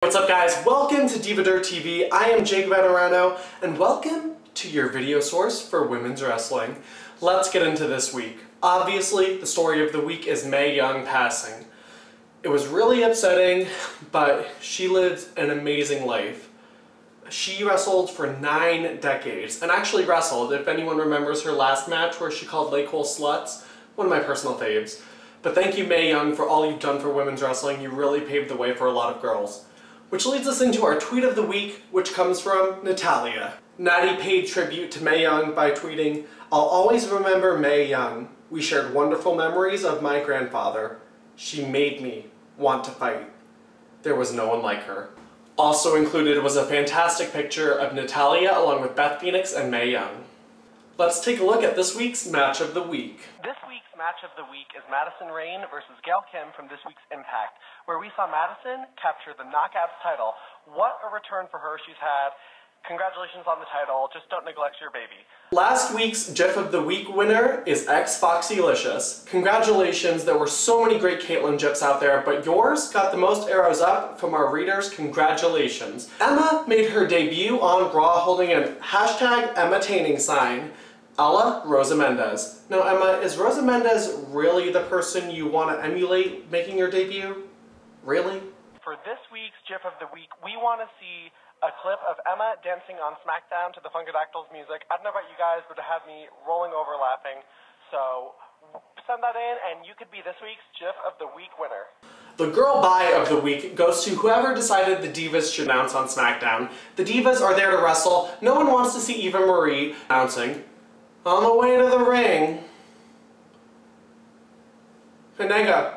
What's up guys? Welcome to Diva TV. I am Jake Venerano and welcome to your video source for women's wrestling. Let's get into this week. Obviously, the story of the week is Mae Young passing. It was really upsetting, but she lived an amazing life. She wrestled for 9 decades, and actually wrestled, if anyone remembers her last match where she called Lake Hole sluts, one of my personal faves. But thank you, Mae Young, for all you've done for women's wrestling. You really paved the way for a lot of girls. Which leads us into our tweet of the week, which comes from Natalia. Natty paid tribute to Mae Young by tweeting, "I'll always remember Mae Young. We shared wonderful memories of my grandfather. She made me want to fight. There was no one like her." Also included was a fantastic picture of Natalia along with Beth Phoenix and Mae Young. Let's take a look at this week's match of the week. This week's match of the week is Madison Rayne versus Gail Kim from this week's Impact, where we saw Madison capture the Knockouts title. What a return for her she's had. Congratulations on the title. Just don't neglect your baby. Last week's GIF of the Week winner is X-Foxylicious. Congratulations, there were so many great Caitlyn GIFs out there, but yours got the most arrows up from our readers. Congratulations. Emma made her debut on Raw holding a #EmmaTaining sign. A la Rosa Mendez. Now Emma, is Rosa Mendez really the person you want to emulate making your debut? Really? For this week's GIF of the Week, we want to see a clip of Emma dancing on SmackDown to the Funkadactyls music. I don't know about you guys, but it had me rolling over laughing. So send that in and you could be this week's GIF of the Week winner. The girl bye of the week goes to whoever decided the Divas should announce on SmackDown. The Divas are there to wrestle. No one wants to see Eva Marie announcing. On the way to the ring, Finega.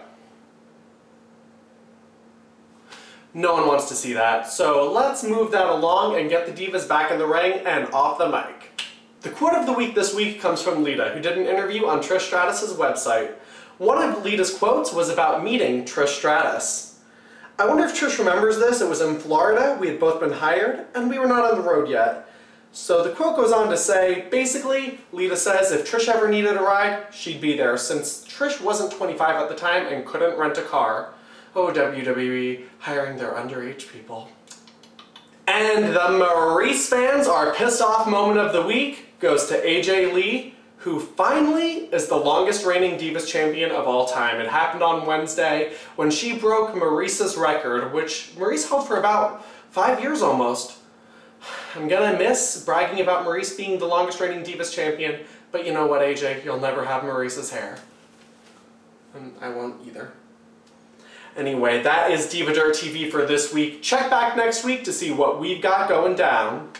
No one wants to see that, so let's move that along and get the Divas back in the ring and off the mic. The quote of the week this week comes from Lita, who did an interview on Trish Stratus' website. One of Lita's quotes was about meeting Trish Stratus. I wonder if Trish remembers this. It was in Florida, we had both been hired, and we were not on the road yet. So the quote goes on to say, basically, Lita says if Trish ever needed a ride, she'd be there, since Trish wasn't 25 at the time and couldn't rent a car. Oh, WWE, hiring their underage people. And the Maryse fans, our pissed off moment of the week, goes to AJ Lee, who finally is the longest reigning Divas champion of all time. It happened on Wednesday when she broke Maryse's record, which Maryse held for about 5 years almost. I'm gonna miss bragging about Maryse being the longest reigning Divas champion, but you know what, AJ? You'll never have Maryse's hair. And I won't either. Anyway, that is Diva TV for this week. Check back next week to see what we've got going down.